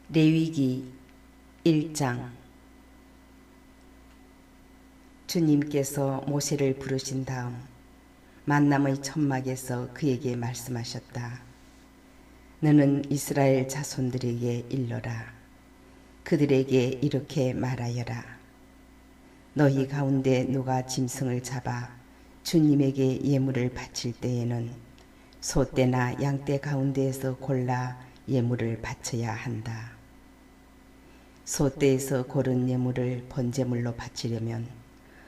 레위기 1장. 주님께서 모세를 부르신 다음 만남의 천막에서 그에게 말씀하셨다. 너는 이스라엘 자손들에게 일러라. 그들에게 이렇게 말하여라. 너희 가운데 누가 짐승을 잡아 주님에게 예물을 바칠 때에는 소떼나 양떼 가운데에서 골라 예물을 바쳐야 한다. 소떼에서 고른 예물을 번제물로 바치려면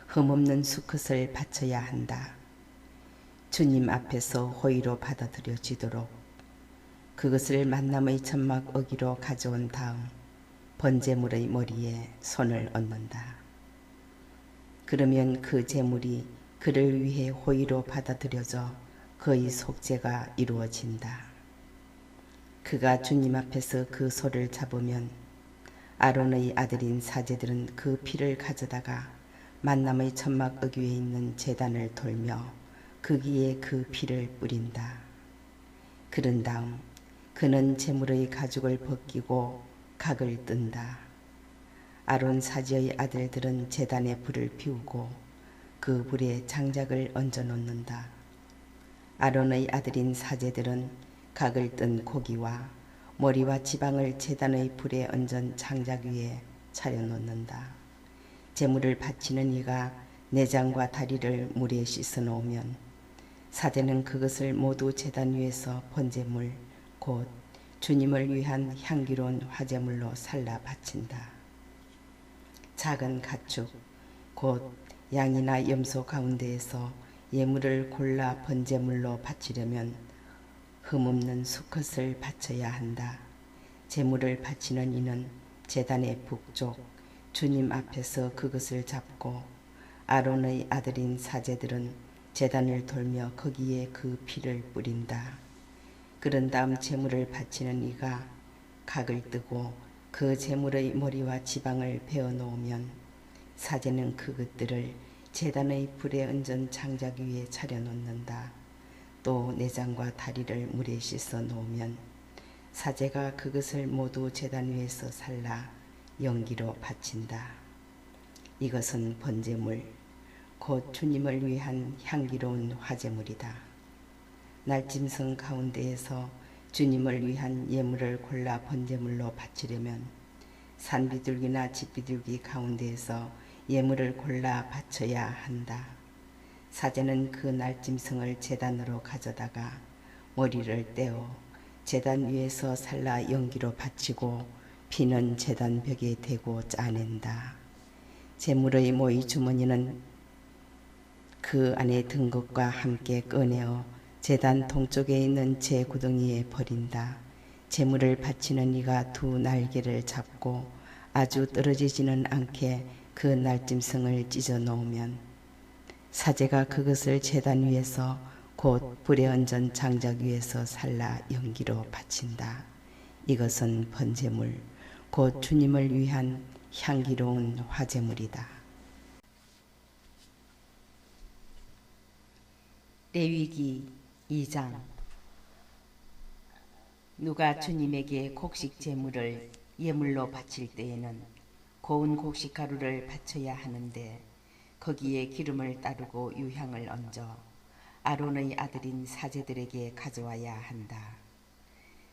흠없는 수컷을 바쳐야 한다. 주님 앞에서 호의로 받아들여지도록 그것을 만남의 천막 어기로 가져온 다음 번제물의 머리에 손을 얹는다. 그러면 그 제물이 그를 위해 호의로 받아들여져 그의 속죄가 이루어진다. 그가 주님 앞에서 그 소를 잡으면 아론의 아들인 사제들은 그 피를 가져다가 만남의 천막 어귀에 있는 제단을 돌며 거기에 그 피를 뿌린다. 그런 다음 그는 제물의 가죽을 벗기고 각을 뜬다. 아론 사지의 아들들은 제단에 불을 피우고 그 불에 장작을 얹어 놓는다. 아론의 아들인 사제들은 각을 뜬 고기와 머리와 지방을 제단의 불에 얹은 장작 위에 차려놓는다. 제물을 바치는 이가 내장과 다리를 물에 씻어 놓으면 사제는 그것을 모두 제단 위에서 번제물 곧 주님을 위한 향기로운 화제물로 살라 바친다. 작은 가축 곧 양이나 염소 가운데에서 예물을 골라 번제물로 바치려면 흠없는 수컷을 바쳐야 한다. 제물을 바치는 이는 제단의 북쪽 주님 앞에서 그것을 잡고 아론의 아들인 사제들은 제단을 돌며 거기에 그 피를 뿌린다. 그런 다음 제물을 바치는 이가 각을 뜨고 그 제물의 머리와 지방을 베어 놓으면 사제는 그것들을 제단의 불에 얹은 장작 위에 차려놓는다. 또 내장과 다리를 물에 씻어 놓으면 사제가 그것을 모두 제단 위에서 살라 연기로 바친다. 이것은 번제물 곧 주님을 위한 향기로운 화제물이다. 날짐승 가운데에서 주님을 위한 예물을 골라 번제물로 바치려면 산비둘기나 집비둘기 가운데에서 예물을 골라 바쳐야 한다. 사제는 그 날짐승을 제단으로 가져다가 머리를 떼어 제단 위에서 살라 연기로 바치고 피는 제단 벽에 대고 짜낸다. 제물의 모이 주머니는 그 안에 든 것과 함께 꺼내어 제단 동쪽에 있는 제 구덩이에 버린다. 제물을 바치는 이가 두 날개를 잡고 아주 떨어지지는 않게 그 날짐승을 찢어 놓으면 사제가 그것을 제단 위에서 곧 불에 얹은 장작 위에서 살라 연기로 바친다. 이것은 번제물 곧 주님을 위한 향기로운 화제물이다. 레위기 2장. 누가 주님에게 곡식 제물을 예물로 바칠 때에는 고운 곡식 가루를 바쳐야 하는데 거기에 기름을 따르고 유향을 얹어 아론의 아들인 사제들에게 가져와야 한다.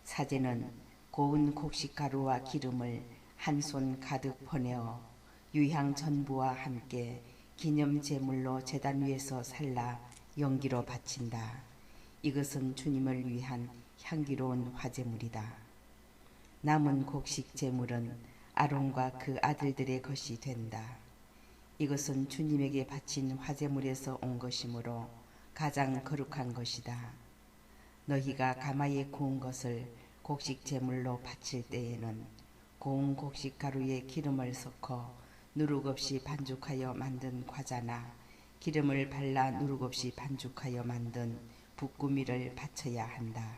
사제는 고운 곡식 가루와 기름을 한 손 가득 퍼내어 유향 전부와 함께 기념 제물로 제단 위에서 살라 연기로 바친다. 이것은 주님을 위한 향기로운 화제물이다. 남은 곡식 제물은 아론과 그 아들들의 것이 된다. 이것은 주님에게 바친 화제물에서 온 것이므로 가장 거룩한 것이다. 너희가 가마에 구운 것을 곡식 제물로 바칠 때에는 고운 곡식 가루에 기름을 섞어 누룩 없이 반죽하여 만든 과자나 기름을 발라 누룩 없이 반죽하여 만든 붓구미를 바쳐야 한다.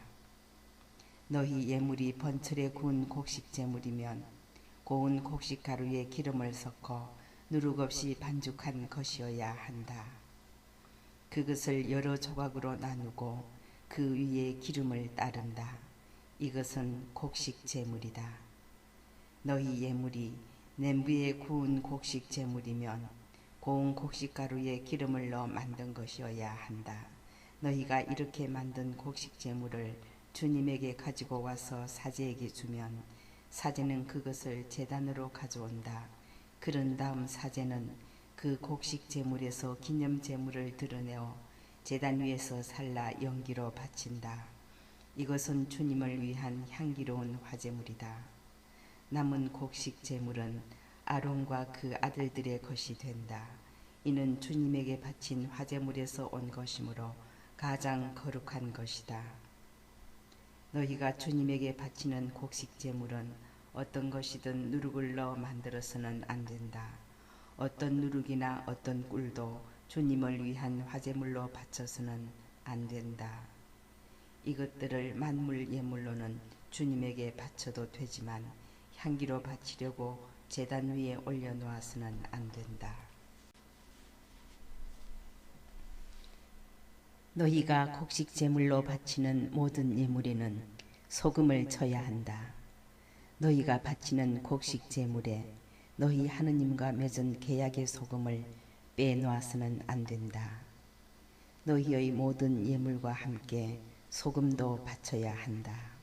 너희 예물이 번철에 구운 곡식 제물이면 고운 곡식 가루에 기름을 섞어 누룩 없이 반죽한 것이어야 한다. 그것을 여러 조각으로 나누고 그 위에 기름을 따른다. 이것은 곡식 제물이다. 너희 예물이 냄비에 구운 곡식 제물이면 고운 곡식가루에 기름을 넣어 만든 것이어야 한다. 너희가 이렇게 만든 곡식 제물을 주님에게 가지고 와서 사제에게 주면 사제는 그것을 제단으로 가져온다. 그런 다음 사제는 그 곡식 제물에서 기념 제물을 드러내어 제단 위에서 살라 연기로 바친다. 이것은 주님을 위한 향기로운 화제물이다. 남은 곡식 제물은 아론과 그 아들들의 것이 된다. 이는 주님에게 바친 화제물에서 온 것이므로 가장 거룩한 것이다. 너희가 주님에게 바치는 곡식 제물은 어떤 것이든 누룩을 넣어 만들어서는 안 된다. 어떤 누룩이나 어떤 꿀도 주님을 위한 화제물로 바쳐서는 안 된다. 이것들을 만물 예물로는 주님에게 바쳐도 되지만 향기로 바치려고 제단 위에 올려놓아서는 안 된다. 너희가 곡식 제물로 바치는 모든 예물에는 소금을 쳐야 한다. 너희가 바치는 곡식 제물에 너희 하느님과 맺은 계약의 소금을 빼놓아서는 안 된다. 너희의 모든 예물과 함께 소금도 바쳐야 한다.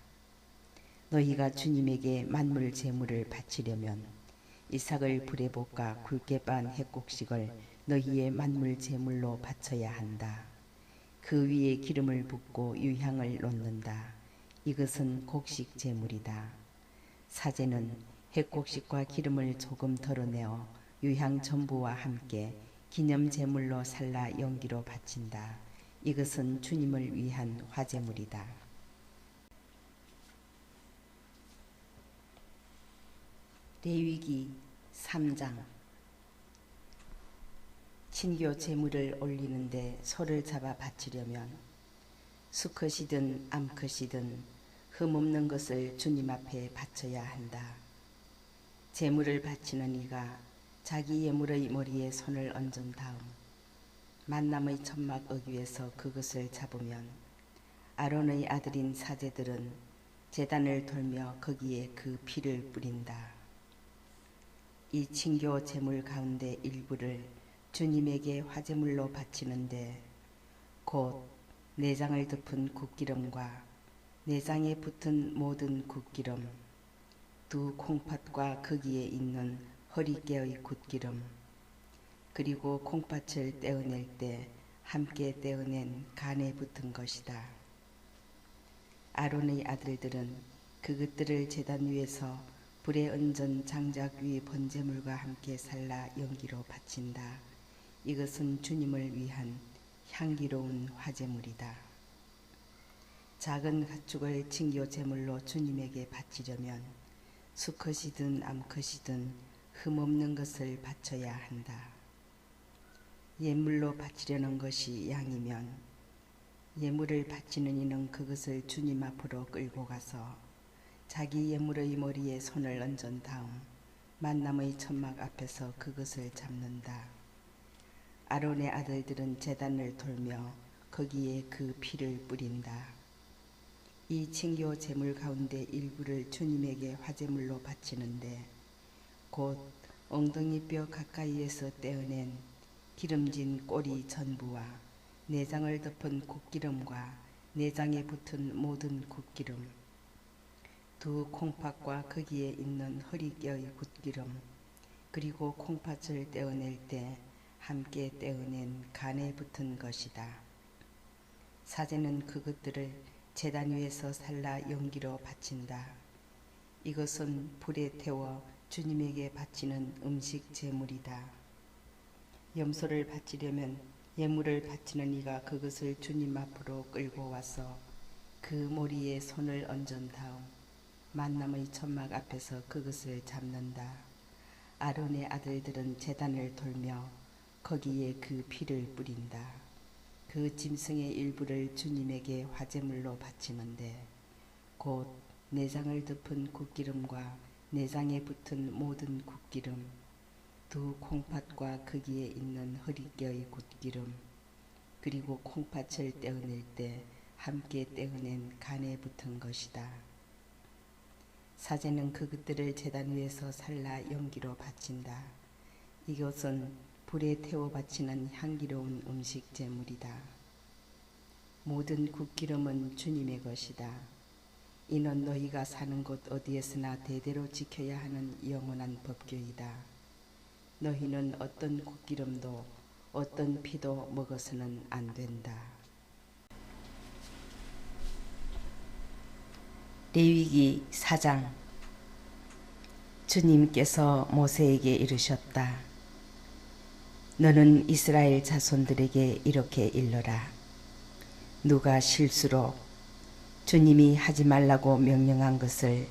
너희가 주님에게 만물 제물을 바치려면 이삭을 불에 볶아 굵게 빻은 핵곡식을 너희의 만물 제물로 바쳐야 한다. 그 위에 기름을 붓고 유향을 놓는다. 이것은 곡식 제물이다. 사제는 핵곡식과 기름을 조금 덜어내어 유향 전부와 함께 기념 제물로 살라 연기로 바친다. 이것은 주님을 위한 화제물이다. 레위기 3장. 친교 제물을 올리는데 소를 잡아 바치려면 수컷이든 암컷이든 흠없는 것을 주님 앞에 바쳐야 한다. 제물을 바치는 이가 자기 예물의 머리에 손을 얹은 다음 만남의 천막 어귀에서 그것을 잡으면 아론의 아들인 사제들은 제단을 돌며 거기에 그 피를 뿌린다. 이 친교 제물 가운데 일부를 주님에게 화제물로 바치는데 곧 내장을 덮은 굿기름과 내장에 붙은 모든 굿기름, 두 콩팥과 거기에 있는 허리깨의 굿기름, 그리고 콩팥을 떼어낼 때 함께 떼어낸 간에 붙은 것이다. 아론의 아들들은 그것들을 제단 위에서 불에 얹은 장작 위 번제물과 함께 살라 연기로 바친다. 이것은 주님을 위한 향기로운 화제물이다. 작은 가축을 친교 제물로 주님에게 바치려면 수컷이든 암컷이든 흠없는 것을 바쳐야 한다. 예물로 바치려는 것이 양이면 예물을 바치는 이는 그것을 주님 앞으로 끌고 가서 자기 예물의 머리에 손을 얹은 다음 만남의 천막 앞에서 그것을 잡는다. 아론의 아들들은 제단을 돌며 거기에 그 피를 뿌린다. 이 친교 제물 가운데 일부를 주님에게 화제물로 바치는데 곧 엉덩이뼈 가까이에서 떼어낸 기름진 꼬리 전부와 내장을 덮은 굿기름과 내장에 붙은 모든 굿기름, 두 콩팥과 거기에 있는 허리뼈의 굿기름, 그리고 콩팥을 떼어낼 때 함께 떼어낸 간에 붙은 것이다. 사제는 그것들을 제단 위에서 살라 연기로 바친다. 이것은 불에 태워 주님에게 바치는 음식 제물이다. 염소를 바치려면 예물을 바치는 이가 그것을 주님 앞으로 끌고 와서 그 머리에 손을 얹은 다음 만남의 천막 앞에서 그것을 잡는다. 아론의 아들들은 제단을 돌며 거기에 그 피를 뿌린다. 그 짐승의 일부를 주님에게 화제물로 바치는데 곧 내장을 덮은 굿기름과 내장에 붙은 모든 굿기름, 두 콩팥과 거기에 있는 허리뼈의 굿기름, 그리고 콩팥을 떼어낼 때 함께 떼어낸 간에 붙은 것이다. 사제는 그것들을 제단 위에서 살라 연기로 바친다. 이것은 불에 태워 바치는 향기로운 음식 제물이다. 모든 국기름은 주님의 것이다. 이는 너희가 사는 곳 어디에서나 대대로 지켜야 하는 영원한 법규이다. 너희는 어떤 국기름도 어떤 피도 먹어서는 안 된다. 레위기 4장. 주님께서 모세에게 이르셨다. 너는 이스라엘 자손들에게 이렇게 일러라. 누가 실수로 주님이 하지 말라고 명령한 것을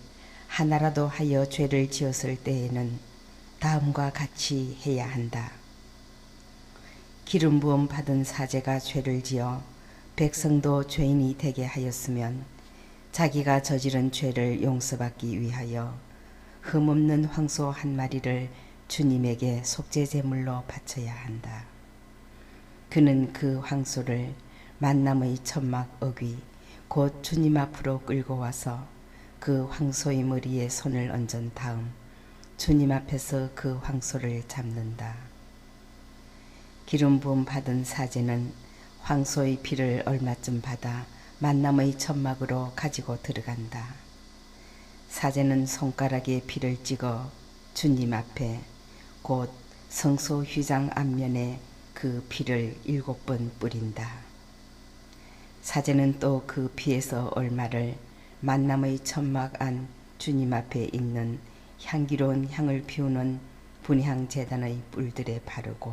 하나라도 하여 죄를 지었을 때에는 다음과 같이 해야 한다. 기름 부음 받은 사제가 죄를 지어 백성도 죄인이 되게 하였으면 자기가 저지른 죄를 용서받기 위하여 흠없는 황소 한 마리를 주님에게 속죄 제물로 바쳐야 한다. 그는 그 황소를 만남의 천막 어귀 곧 주님 앞으로 끌고 와서 그 황소의 머리에 손을 얹은 다음 주님 앞에서 그 황소를 잡는다. 기름 부음 받은 사제는 황소의 피를 얼마쯤 받아 만남의 천막으로 가지고 들어간다. 사제는 손가락에 피를 찍어 주님 앞에 곧 성소 휘장 앞면에 그 피를 7번 뿌린다. 사제는 또 그 피에서 얼마를 만남의 천막 안 주님 앞에 있는 향기로운 향을 피우는 분향 제단의 뿔들에 바르고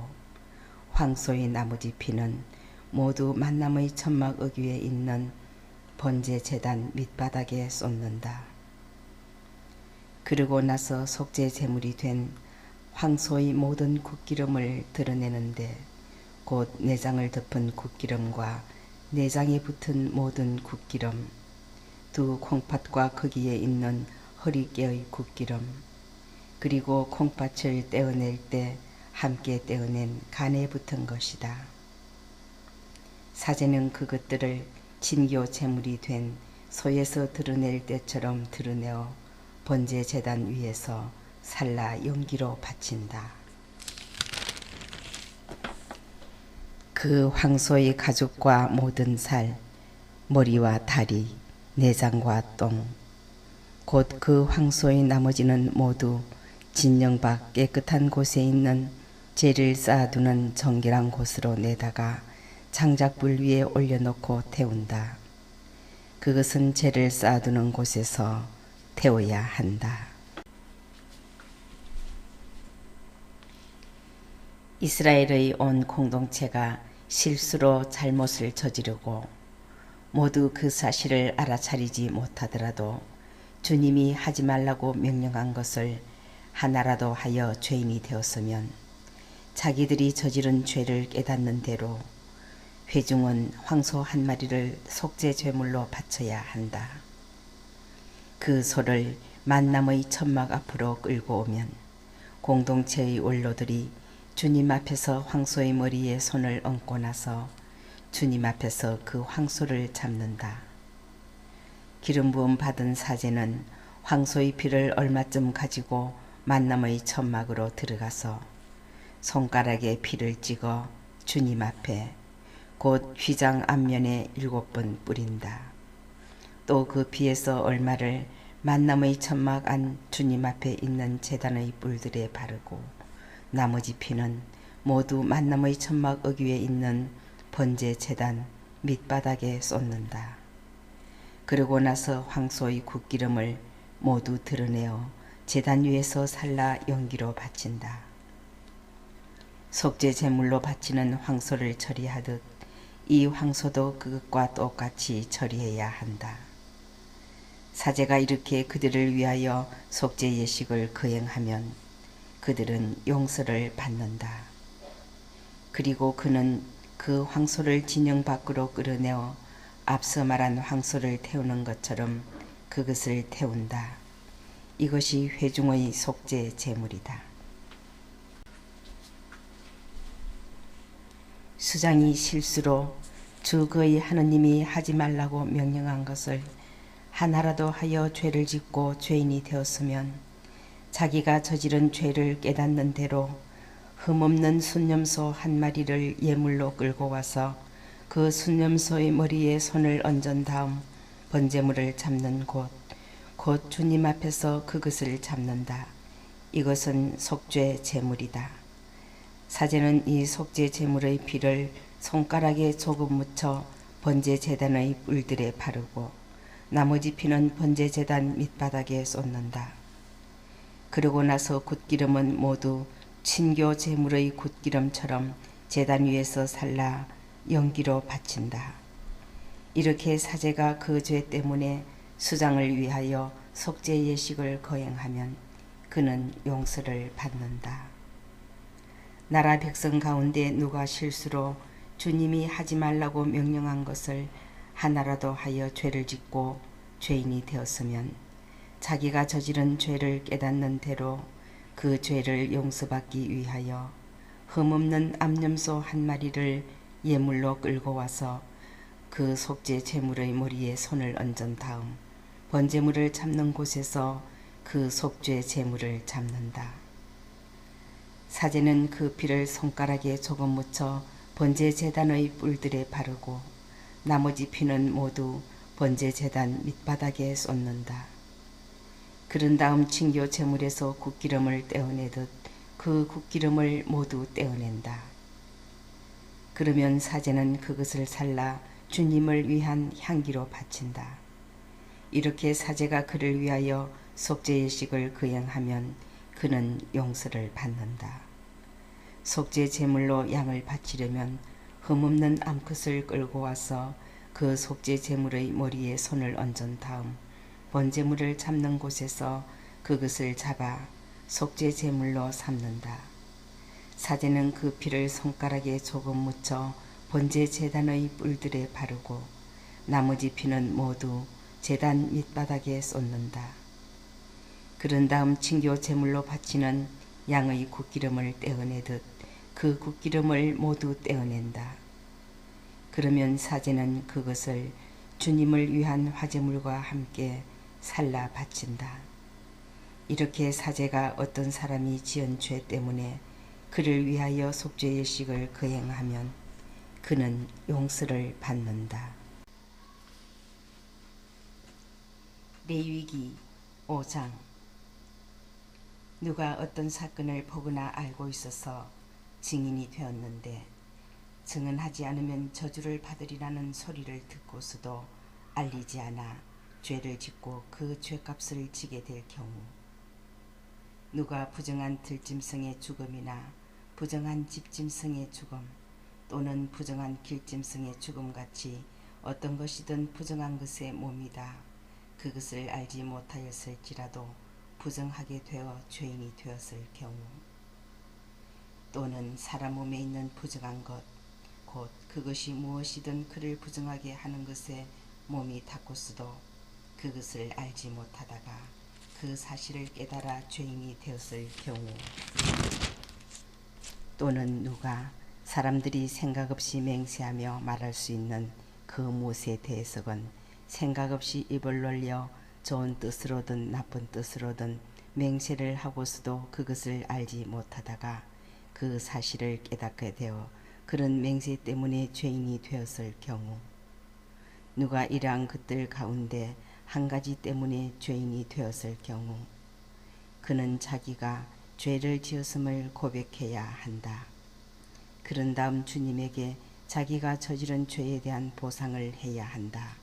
황소의 나머지 피는 모두 만남의 천막 어귀에 있는 번제 제단 밑바닥에 쏟는다. 그러고 나서 속죄 제물이 된 황소의 모든 국기름을 드러내는데 곧 내장을 덮은 국기름과 내장에 붙은 모든 국기름, 두 콩팥과 거기에 있는 허리깨의 국기름, 그리고 콩팥을 떼어낼 때 함께 떼어낸 간에 붙은 것이다. 사제는 그것들을 진교 제물이 된 소에서 드러낼 때처럼 드러내어 번제 제단 위에서 살라 연기로 바친다. 그 황소의 가죽과 모든 살, 머리와 다리, 내장과 똥, 곧 그 황소의 나머지는 모두 진영 밖 깨끗한 곳에 있는 재를 쌓아두는 정결한 곳으로 내다가 장작불 위에 올려놓고 태운다. 그것은 재를 쌓아두는 곳에서 태워야 한다. 이스라엘의 온 공동체가 실수로 잘못을 저지르고 모두 그 사실을 알아차리지 못하더라도 주님이 하지 말라고 명령한 것을 하나라도 하여 죄인이 되었으면 자기들이 저지른 죄를 깨닫는 대로 회중은 황소 한 마리를 속죄 제물로 바쳐야 한다. 그 소를 만남의 천막 앞으로 끌고 오면 공동체의 원로들이 주님 앞에서 황소의 머리에 손을 얹고 나서 주님 앞에서 그 황소를 잡는다. 기름 부음 받은 사제는 황소의 피를 얼마쯤 가지고 만남의 천막으로 들어가서 손가락에 피를 찍어 주님 앞에 곧 휘장 앞면에 7번 뿌린다. 또 그 피에서 얼마를 만남의 천막 안 주님 앞에 있는 제단의 뿔들에 바르고 나머지 피는 모두 만남의 천막 어귀에 있는 번제 제단 밑바닥에 쏟는다. 그러고 나서 황소의 국기름을 모두 드러내어 제단 위에서 살라 연기로 바친다. 속죄 제물로 바치는 황소를 처리하듯 이 황소도 그것과 똑같이 처리해야 한다. 사제가 이렇게 그들을 위하여 속죄 예식을 거행하면 그들은 용서를 받는다. 그리고 그는 그 황소를 진영 밖으로 끌어내어 앞서 말한 황소를 태우는 것처럼 그것을 태운다. 이것이 회중의 속죄 제물이다. 수장이 실수로 주 그의 하느님이 하지 말라고 명령한 것을 하나라도 하여 죄를 짓고 죄인이 되었으면 자기가 저지른 죄를 깨닫는 대로 흠없는 순념소 한 마리를 예물로 끌고 와서 그 순념소의 머리에 손을 얹은 다음 번제물을 잡는 곧 주님 앞에서 그것을 잡는다. 이것은 속죄 제물이다. 사제는 이 속죄 제물의 피를 손가락에 조금 묻혀 번제 제단의 뿔들에 바르고 나머지 피는 번제 제단 밑바닥에 쏟는다. 그러고 나서 굿기름은 모두 친교 제물의 굿기름처럼 제단 위에서 살라 연기로 바친다. 이렇게 사제가 그 죄 때문에 수장을 위하여 속죄 예식을 거행하면 그는 용서를 받는다. 나라 백성 가운데 누가 실수로 주님이 하지 말라고 명령한 것을 하나라도 하여 죄를 짓고 죄인이 되었으면 자기가 저지른 죄를 깨닫는 대로 그 죄를 용서받기 위하여 흠없는 암염소 한 마리를 예물로 끌고 와서 그 속죄 제물의 머리에 손을 얹은 다음 번제물을 잡는 곳에서 그 속죄 제물을 잡는다. 사제는 그 피를 손가락에 조금 묻혀 번제 제단의 뿔들에 바르고 나머지 피는 모두 번제 제단 밑바닥에 쏟는다. 그런 다음 친교 제물에서 굿기름을 떼어내듯 그 굿기름을 모두 떼어낸다. 그러면 사제는 그것을 살라 주님을 위한 향기로 바친다. 이렇게 사제가 그를 위하여 속죄 예식을 거행하면 그는 용서를 받는다. 속죄 제물로 양을 바치려면 흠없는 암컷을 끌고 와서 그 속죄 제물의 머리에 손을 얹은 다음 번제물을 잡는 곳에서 그것을 잡아 속죄 제물로 삼는다. 사제는 그 피를 손가락에 조금 묻혀 번제 제단의 뿔들에 바르고 나머지 피는 모두 제단 밑바닥에 쏟는다. 그런 다음 친교 제물로 바치는 양의 굿기름을 떼어내듯 그 굿기름을 모두 떼어낸다. 그러면 사제는 그것을 주님을 위한 화제물과 함께 살라 바친다. 이렇게 사제가 어떤 사람이 지은 죄 때문에 그를 위하여 속죄 예식을 거행하면 그는 용서를 받는다. 레위기 5장. 누가 어떤 사건을 보거나 알고 있어서 증인이 되었는데 증언하지 않으면 저주를 받으리라는 소리를 듣고서도 알리지 않아 죄를 짓고 그 죄값을 지게 될 경우, 누가 부정한 들짐승의 죽음이나 부정한 집짐승의 죽음 또는 부정한 길짐승의 죽음같이 어떤 것이든 부정한 것의 몸이다 그것을 알지 못하였을지라도 부정하게 되어 죄인이 되었을 경우, 또는 사람 몸에 있는 부정한 것, 곧 그것이 무엇이든 그를 부정하게 하는 것에 몸이 닿고서도 그것을 알지 못하다가 그 사실을 깨달아 죄인이 되었을 경우, 또는 누가 사람들이 생각 없이 맹세하며 말할 수 있는 그 무엇에 대해서건 생각 없이 입을 놀려 좋은 뜻으로든 나쁜 뜻으로든 맹세를 하고서도 그것을 알지 못하다가 그 사실을 깨닫게 되어 그런 맹세 때문에 죄인이 되었을 경우, 누가 이러한 것들 가운데 한 가지 때문에 죄인이 되었을 경우 그는 자기가 죄를 지었음을 고백해야 한다. 그런 다음 주님에게 자기가 저지른 죄에 대한 보상을 해야 한다.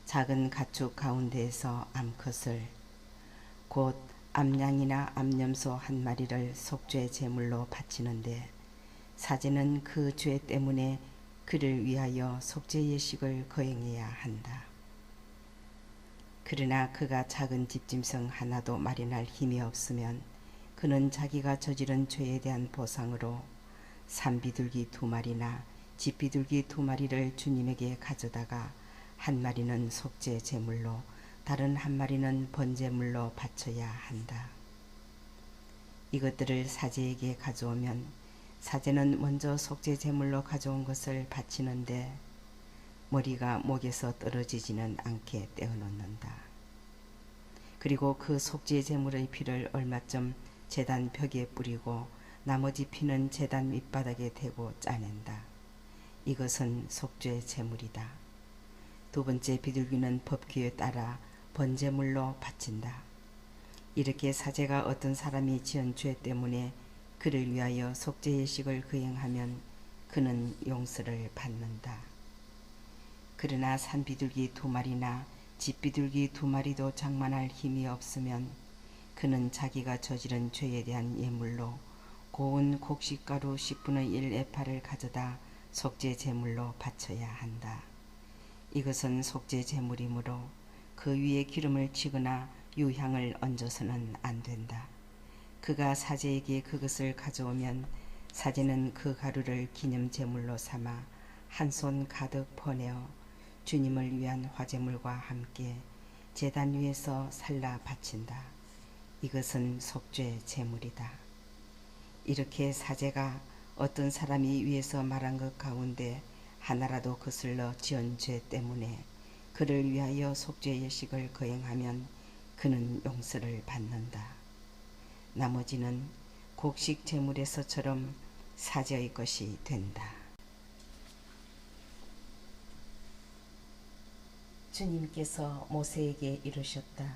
작은 가축 가운데에서 암컷을, 곧 암양이나 암염소 한 마리를 속죄 제물로 바치는데 사제는 그 죄 때문에 그를 위하여 속죄 예식을 거행해야 한다. 그러나 그가 작은 집짐승 하나도 마련할 힘이 없으면 그는 자기가 저지른 죄에 대한 보상으로 산비둘기 2마리나 집비둘기 2마리를 주님에게 가져다가 한 마리는 속죄 제물로 다른 한 마리는 번제물로 바쳐야 한다. 이것들을 사제에게 가져오면 사제는 먼저 속죄 제물로 가져온 것을 바치는데 머리가 목에서 떨어지지는 않게 떼어놓는다. 그리고 그 속죄 제물의 피를 얼마쯤 제단 벽에 뿌리고 나머지 피는 제단 밑바닥에 대고 짜낸다. 이것은 속죄 제물이다. 두 번째 비둘기는 법규에 따라 번제물로 바친다. 이렇게 사제가 어떤 사람이 지은 죄 때문에 그를 위하여 속죄 예식을 거행하면 그는 용서를 받는다. 그러나 산비둘기 2마리나 집비둘기 2마리도 장만할 힘이 없으면 그는 자기가 저지른 죄에 대한 예물로 고운 곡식가루 10분의 1 에파를 가져다 속죄 제물로 바쳐야 한다. 이것은 속죄 제물이므로 그 위에 기름을 치거나 유향을 얹어서는 안 된다. 그가 사제에게 그것을 가져오면 사제는 그 가루를 기념 제물로 삼아 한 손 가득 퍼내어 주님을 위한 화제물과 함께 제단 위에서 살라 바친다. 이것은 속죄 제물이다. 이렇게 사제가 어떤 사람이 위에서 말한 것 가운데 하나라도 거슬러 지은 죄 때문에 그를 위하여 속죄 예식을 거행하면 그는 용서를 받는다. 나머지는 곡식 제물에서처럼 사제의 것이 된다. 주님께서 모세에게 이르셨다.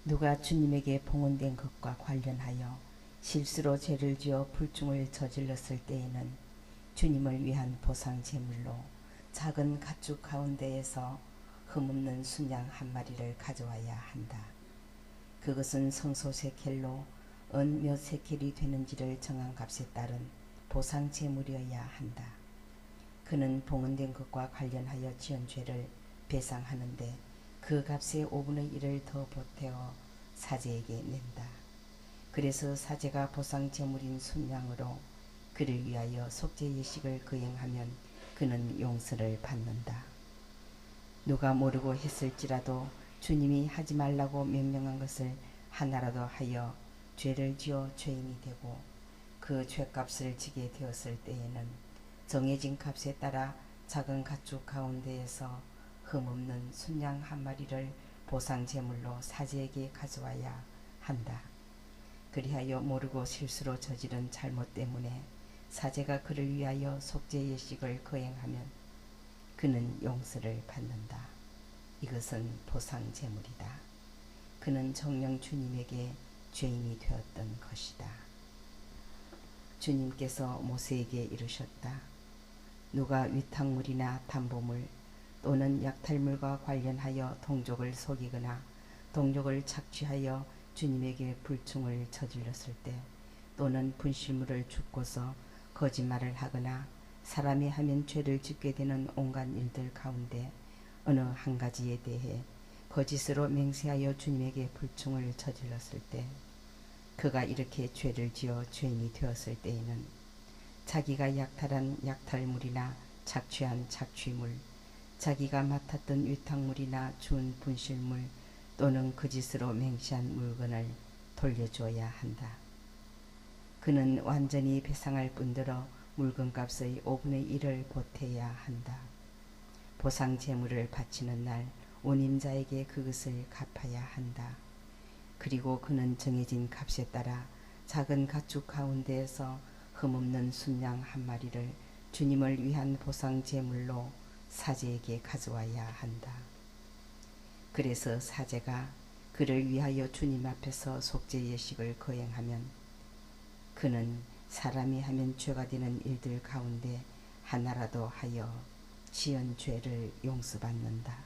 누가 주님에게 봉헌된 것과 관련하여 실수로 죄를 지어 불중을 저질렀을 때에는 주님을 위한 보상 제물로 작은 가축 가운데에서 흠없는 순양 1마리를 가져와야 한다. 그것은 성소 세켈로 은 몇 세켈이 되는지를 정한 값에 따른 보상 제물이어야 한다. 그는 봉헌된 것과 관련하여 지은 죄를 배상하는데 그 값의 5분의 1을 더 보태어 사제에게 낸다. 그래서 사제가 보상 제물인 순양으로 그를 위하여 속죄 예식을 거행하면 그는 용서를 받는다. 누가 모르고 했을지라도 주님이 하지 말라고 명령한 것을 하나라도 하여 죄를 지어 죄인이 되고 그 죄값을 지게 되었을 때에는 정해진 값에 따라 작은 가축 가운데에서 흠없는 순양 1마리를 보상 제물로 사제에게 가져와야 한다. 그리하여 모르고 실수로 저지른 잘못 때문에 사제가 그를 위하여 속죄 예식을 거행하면 그는 용서를 받는다. 이것은 보상 제물이다. 그는 정녕 주님에게 죄인이 되었던 것이다. 주님께서 모세에게 이르셨다. 누가 위탁물이나 담보물 또는 약탈물과 관련하여 동족을 속이거나 동족을 착취하여 주님에게 불충을 저질렀을 때 또는 분실물을 줍고서 거짓말을 하거나 사람이 하면 죄를 짓게 되는 온갖 일들 가운데 어느 한 가지에 대해 거짓으로 맹세하여 주님에게 불충을 저질렀을 때 그가 이렇게 죄를 지어 죄인이 되었을 때에는 자기가 약탈한 약탈물이나 착취한 착취물, 자기가 맡았던 위탁물이나 준 분실물 또는 거짓으로 맹세한 물건을 돌려주어야 한다. 그는 완전히 배상할 뿐더러 물건값의 5분의 1을 보태야 한다. 보상 제물을 바치는 날 운임자에게 그것을 갚아야 한다. 그리고 그는 정해진 값에 따라 작은 가축 가운데에서 흠없는 순양 1마리를 주님을 위한 보상 제물로 사제에게 가져와야 한다. 그래서 사제가 그를 위하여 주님 앞에서 속죄 예식을 거행하면 그는 사람이 하면 죄가 되는 일들 가운데 하나라도 하여 지은 죄를 용서받는다.